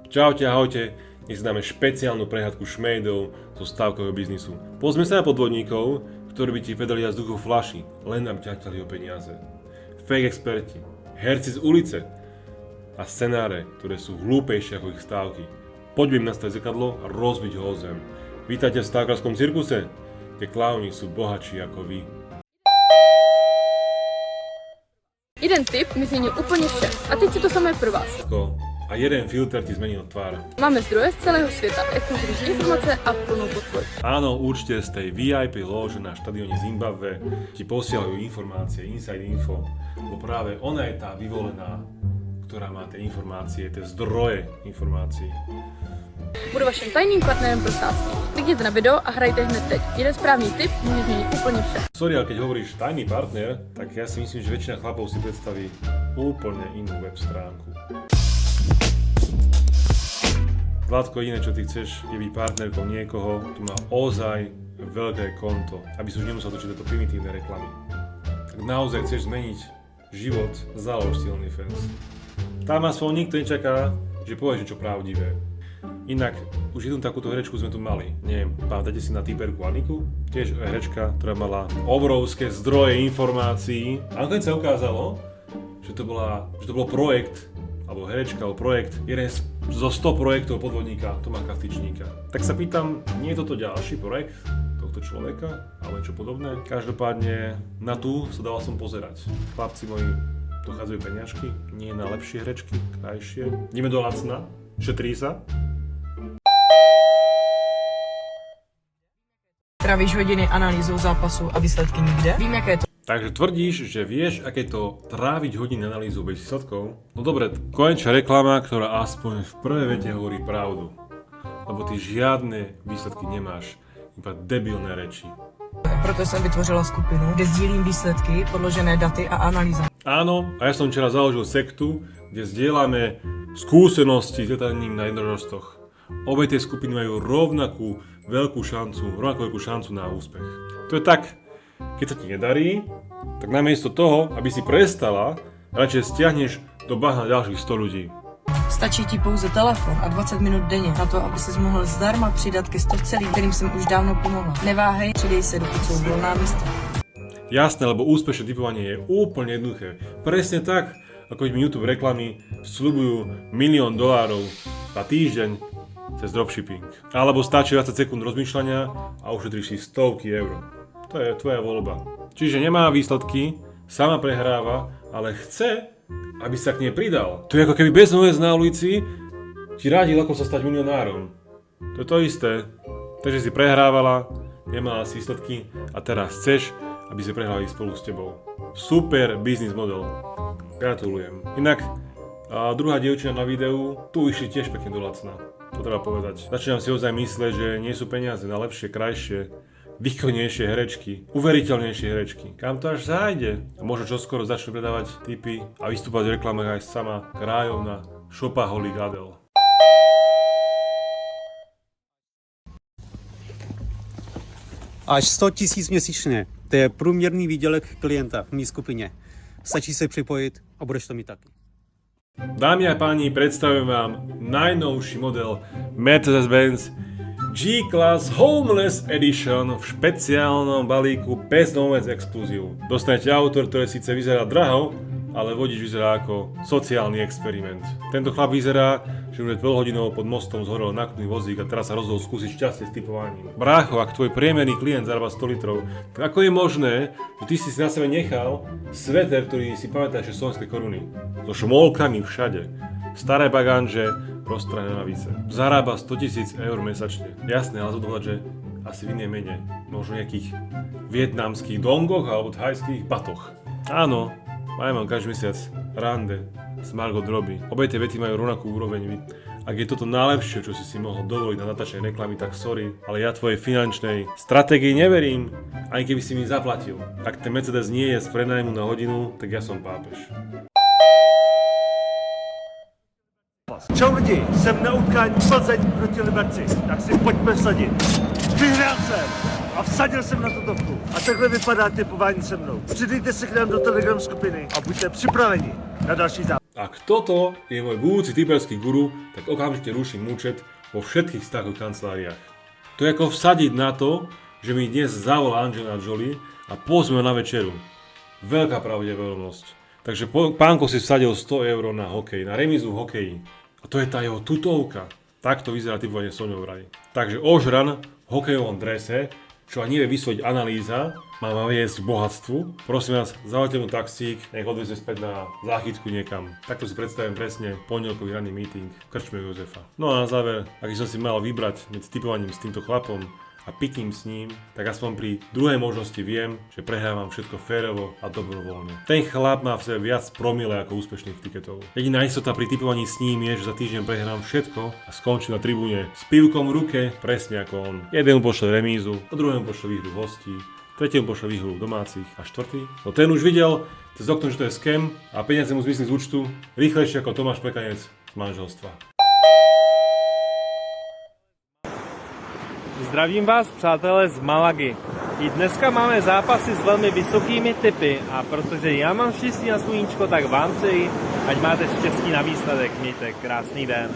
Čaute, ahojte, dnes si dáme špeciálnu prehľadku šmejdov zo stávkového biznisu. Pozme sa na podvodníkov, ktorí by ti vedeli dať z duchu fľaši, len aby ťa ťahali o peniaze. Fake experti, herci z ulice a scenáre, ktoré sú hlúpejšie ako ich stávky. Poďme im nastaviť zrkadlo a rozbiť ho o zem. Vítajte v stávkarskom cirkuse, kde klauni sú bohatší ako vy. Jeden tip mi změnil úplně vše. A teď si to samé pro vás. A jeden filter ti zmenil tvár. Máme zdroje z celého světa, exkluzivní informace a plnou podporu. Áno, určite z tej VIP lože na štadióne Zimbabwe ti posielajú informácie, inside info, bo práve ona je tá vyvolená, ktorá má tie informácie, tie zdroje informácií. Budu vaším tajným partnerem pro sázky. Klikněte na video a hrajte hned teď. Jeden správný tip může změnit úplně vše. Sorry, ale keď hovoríš tajný partner, tak ja si myslím, že väčšina chlapov si predstaví úplne inú web stránku. Vládko, jediné, čo ty chceš, je byť partnerkou niekoho, kto má ozaj veľké konto, aby si už nemusel točiť tieto primitívne reklamy. Ak naozaj chceš zmeniť život, založ si OnlyFans. Tam aspoň nikto nečaká, že povieš niečo pravdivé. Inak, už jednu takúto herečku sme tu mali. Neviem, pamätáte si na typerku Aniku? Tiež herečka, ktorá mala obrovské zdroje informácií. A nakoniec sa ukázalo, že to bol projekt, alebo herečka, alebo projekt, jeden zo 100 projektov podvodníka Tomáša Vtyčníka. Tak sa pýtam, nie je toto ďalší projekt tohto človeka, alebo niečo podobné? Každopádne na tú sa dal som pozerať. Chlapci moji, dochádzajú peňažky, nie na lepšie herečky, krajšie. Ideme do lacna, šetrí sa. Trávíš hodiny analýzou zápasu a výsledky nikde? Vím, jaké je to. Takže tvrdíš, že vieš, aké to tráviť hodiny analýzu bez výsledkov? No dobre, konečná reklama, ktorá aspoň v prvej vete hovorí pravdu. Lebo ty žiadne výsledky nemáš, iba debilné reči. Proto jsem vytvořila skupinu, kde sdílím výsledky, podložené daty a analýzami. Áno, a ja som včera založil sektu, kde zdieľame skúsenosti s letaním na jednorožcoch. Obe tie skupiny majú rovnakú veľkú šancu na úspech. To je tak, keď sa ti nedarí, tak namiesto toho, aby si prestala, radšej stiahneš do bahna ďalších 100 ľudí. Stačí ti pouze telefon a 20 minut denně na to, aby ses mohl zdarma přidat ke 100 celým, kterým jsem už dávno pomohla. Neváhej, přidej se, dokud jsou volná místa. Jasné, lebo úspešné typovanie je úplne jednoduché. Presne tak, ako keď mi YouTube reklamy sľubujú $1 000 000 za týždeň cez dropshipping. Alebo stačí 20 sekúnd rozmýšľania a ušetríš si stovky eur. To je tvoja voľba. Čiže nemá výsledky, sama prehráva, ale chce, aby sa k nej pridal. To je ako keby beznovec na ulici ti radil, ako sa stať milionárom. To je to isté. Takže si prehrávala, nemala si výsledky a teraz chceš, aby si prehrali spolu s tebou. Super business model. Gratulujem. Inak, druhá dievčina na videu, tu išli tiež pekne do lacna. To treba povedať. Začínam si ozaj mysleť, že nie sú peniaze na lepšie, krajšie, výkonnejšie herečky, uveriteľnejšie herečky. Kam to až zájde? A možno čoskoro začne predávať tipy a vystúpať v reklamách aj sama kráľovna Shopaholic Adele. Až 100 000 měsíčně. To je průměrný výdělek klienta v mé skupině. Stačí se připojit a budeš to mít taky. Dámy a páni, predstavujem vám najnovší model Mercedes-Benz G-Class Homeless Edition v špeciálnom balíku beznovec exkluzív. Dostanete auto, ktoré síce vyzerá draho, ale vodič vyzerá ako sociálny experiment. Tento chlap vyzerá, že už pol hodinou pod mostom zhorel nákupný vozík a teraz sa rozhodol skúsiť šťastie s typovaním. Brácho, ak tvoj priemerný klient zarába 100 litrov, tak ako je možné, že ty si na sebe nechal sveter, ktorý si pamätáš, že slovenské koruny. So šmolkami všade. Staré baganže, roztrhané nohavice. Zarába 100 000 eur mesačne. Jasné, ale zodpovedať, že asi v inej mene. Možno nejakých vietnamských dongoch alebo thajských batoch. Áno, mám každý mesiac rande s Margot Robbie. Obe tie vety majú rovnakú úroveň. Ak je toto najlepšie, čo si mohol dovoliť na natáčanie reklamy, tak sorry, ale ja tvojej finančnej stratégii neverím, ani keby si mi zaplatil. Ak ten Mercedes nie je z prenajmu na hodinu, tak ja som pápež. Čau lidi, jsem na utkání Plzeň proti Liberci, tak si pojďme vsadit. Vyhrál jsem a vsadil jsem na tutovku. A takhle vypadá typování se mnou. Přidejte se k nám do Telegram skupiny a buďte připraveni na další zápas. Ak toto je môj budúci typerský guru, tak okamžite ruším účet vo všetkých vzťahových kanceláriách. To je ako vsadiť na to, že mi dnes zavolá Angelina Jolie a pozme na večeru. Veľká pravdepodobnosť. Takže pánko si vsadil 100 € na hokej, na remízu v hokeji. A to je tá jeho tutovka. Takto vyzerá typovanie so mnou vraj. Takže Ožran v hokejovom drese, čo ani nevie vysvetliť analýza, má viesť k bohatstvu. Prosím vás, zavolajte mu taxík, nech odvezie späť na záchytku niekam. Takto si predstavím presne pondelkový ranný meeting v krčme Jozefa. No a na záver, ak som si mal vybrať medzi typovaním s týmto chlapom a pikím s ním, tak aspoň pri druhej možnosti viem, že prehrávam všetko férovo a dobrovoľne. Ten chlap má v sebe viac promile ako úspešných tiketov. Jediná istota pri typovaní s ním je, že za týždeň prehrám všetko a skončím na tribúne s pivkom v ruke, presne ako on. Jeden pošle remízu, a druhému pošle výhru hostí, tretiemu pošle výhru domácich a štvrtý. No ten už videl cez okno, že to je scam a peniaze mu zmizli z účtu rýchlejšie ako Tomáš Plekanec z manželstva. Zdravím vás, přátelé z Malagy. I dneska máme zápasy s velmi vysokými tipy a protože já mám štěstí na sluníčko, tak vám přeji, ať máte štěstí na výsledek. Mějte krásný den.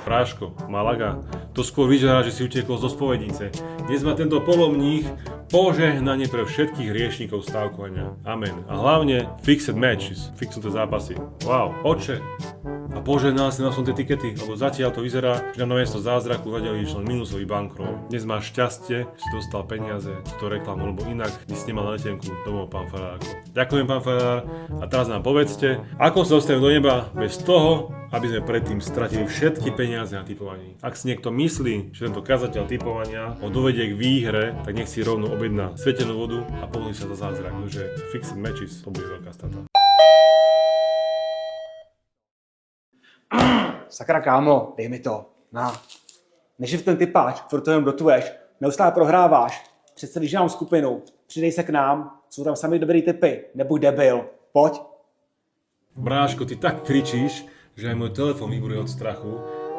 Práško, Malaga, to skôr vyzerá, že si utiekol zo spovedice. Dnes má tento polomních požehnanie pre všetkých hriešnikov stávkovania. Amen. A hlavne fixed matches, fixnuté zápasy. Wow, oče. A požehnal si na som tie tikety, lebo zatiaľ to vyzerá, že na miesto zázraku naďalej išiel minusový bankrol. Dnes máš šťastie, že si dostal peniaze, si to reklamu, lebo inak by si nemal letenku domov, pán farár. Ďakujem, pán farár. A teraz nám povedzte, ako sa dostaneme do neba bez toho, aby sme predtým stratili všetky peniaze na tipovaní. Ak si niekto myslí, že tento kazateľ tipovania ho dovedie k výhre, tak nech si rovno objedná svetenú vodu a pomodlí sa za zázrak, pretože fixed matches to bude veľká strata. Sakra kámo, dej mi to. Na. Neživ ten typáč, furt to jenom dotuješ. Neustále prohráváš. Představíš nám skupinu. Přidej se k nám. Jsou tam sami dobrý typy. Nebuď debil. Pojď. Bráško, ty tak kričíš, že aj môj telefón vyburuje od strachu,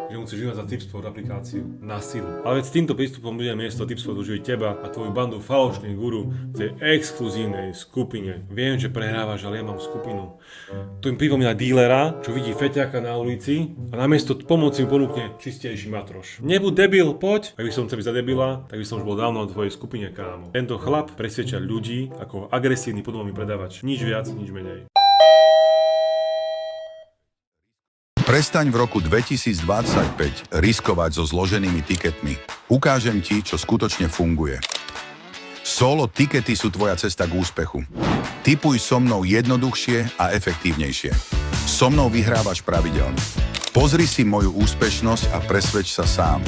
že musíš vyhľadať za Tipsport aplikáciu na silu. Ale veď s týmto prístupom bude miesto Tipsport uživiť teba a tvoju bandu falošných guru v tej exkluzívnej skupine. Viem, že prehrávaš, ale ja mám skupinu. To im pripomína dílera, čo vidí feťáka na ulici a namiesto pomoci mu ponúkne čistejší matroš. Nebuď debil, poď! Ak by som chcel byť za debila, tak by som už bol dávno na tvojej skupine, kámo. Tento chlap presvedča ľudí ako agresívny podvoľný predávač. Nič viac, nič menej. Prestaň v roku 2025 riskovať so zloženými tiketmi. Ukážem ti, čo skutočne funguje. Solo tikety sú tvoja cesta k úspechu. Tipuj so mnou jednoduchšie a efektívnejšie. So mnou vyhrávaš pravidelne. Pozri si moju úspešnosť a presvedč sa sám.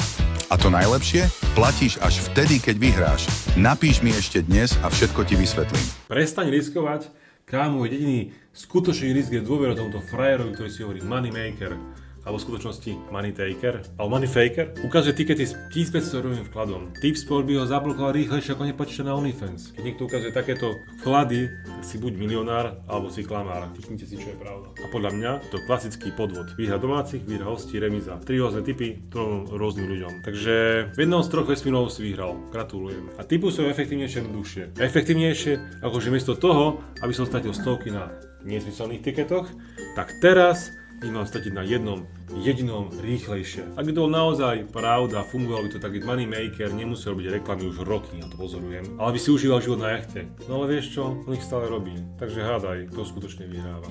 A to najlepšie? Platíš až vtedy, keď vyhráš. Napíš mi ešte dnes a všetko ti vysvetlím. Prestaň riskovať. Kámo, jediný skutočný risk je dôvera tomuto frajerovi, ktorý si hovorí moneymaker, alebo v skutočnosti money taker, alebo money faker. Ukazuje tikety s 1500 € vkladom. Tipsport by ho zablokoval rýchlejšie ako nepočíta na OnlyFans. Keď niekto ukazuje takéto vklady, tak si buď milionár, alebo si klamár. Kliknite si, čo je pravda. A podľa mňa to je klasický podvod. Výhra domácich, výhra hostí, remíza. 3 rôzne typy, trom rôznym ľuďom. Takže v jednom z troch vesmírov si vyhral. Gratulujem. A typu sú efektívnejšie a jednoduchšie. Efektívnejšie, akože miesto toho, aby som stratil stovky na nezmyselných tiketoch, tak teraz ich mám stratiť na jednom jedinom rýchlejšie. Ak by to bol naozaj pravda, fungovalo by to tak, moneymaker nemusel robiť reklamy už roky, ja to pozorujem, ale by si užíval život na jachte. No ale vieš čo, on ich stále robí, takže hádaj, kto skutočne vyhráva.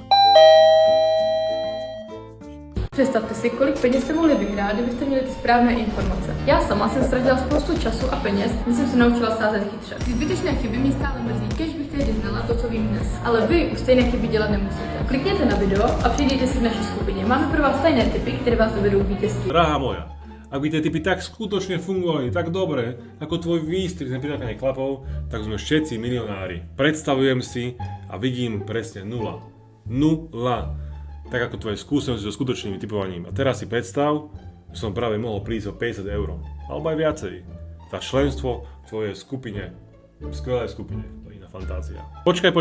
Představte si, kolik peněz jste mohli vyhrát, kdybyste měli ty správné informace. Já sama jsem ztratila spoustu času a peněz, když jsem se naučila sázet chytře. Ty zbytečné chyby mě stále mrzí, kež bych tehdy znala to, co vím dnes. Ale vy už stejné chyby dělat nemusíte. Klikněte na video a přijdete si v naší skupině. Máme pro vás tajné tipy, které vás dovedou k vítězství. Drahá moja, ak by tie typy tak skutočne fungovali, tak dobre, ako tvoj výstrih na prilákanie chlapov, tak sme všetci milionári. Predstavujem si a vidím presne nula. Nula. Tak ako tvoje skúsenosti so skutočným typovaním. A teraz si predstav, že som práve mohol prísť o 50 €, alebo aj viacej, za členstvo v tvojej skupine, v skvelej skupine, to je iná fantázia. Počkaj.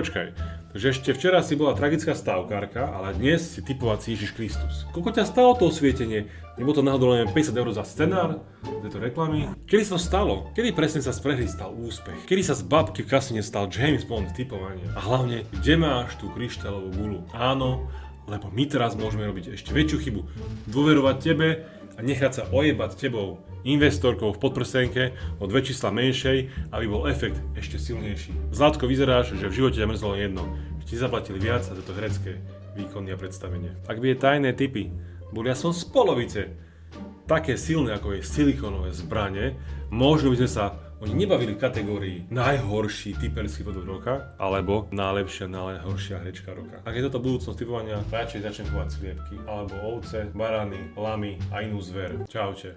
Takže ešte včera si bola tragická stávkárka, ale dnes si typovací Ježiš Kristus. Koľko ťa stalo to osvietenie? Nebolo to náhodou len 50 € za scenár? Tejto reklamy? Kedy sa to stalo? Kedy presne sa z prehry stal úspech? Kedy sa z babky v kasine stal James Bond typovania? A hlavne, kde máš tú kryštálovú gulu? Áno, lebo my teraz môžeme robiť ešte väčšiu chybu. Dôverovať tebe a nechať sa ojebať tebou, investorkou v podprsenke o 2 čísla menšej, aby bol efekt ešte silnejší. Zlatko, vyzeráš, že v živote ťa mrzlo jedno, že ti zaplatili viac za toto herecké výkony a predstavenie. Ak by je tajné tipy boli aspoň z polovice také silné, ako je silikónové zbrane, možno by sme sa oni nebavili v kategórii najhorší typerský podvod roka, alebo najlepšia, najhoršia hrečka roka. Ak je toto budúcnosť typovania, radšej začnem chovať sliepky, alebo ovce, barany, lamy a inú zver. Čaute.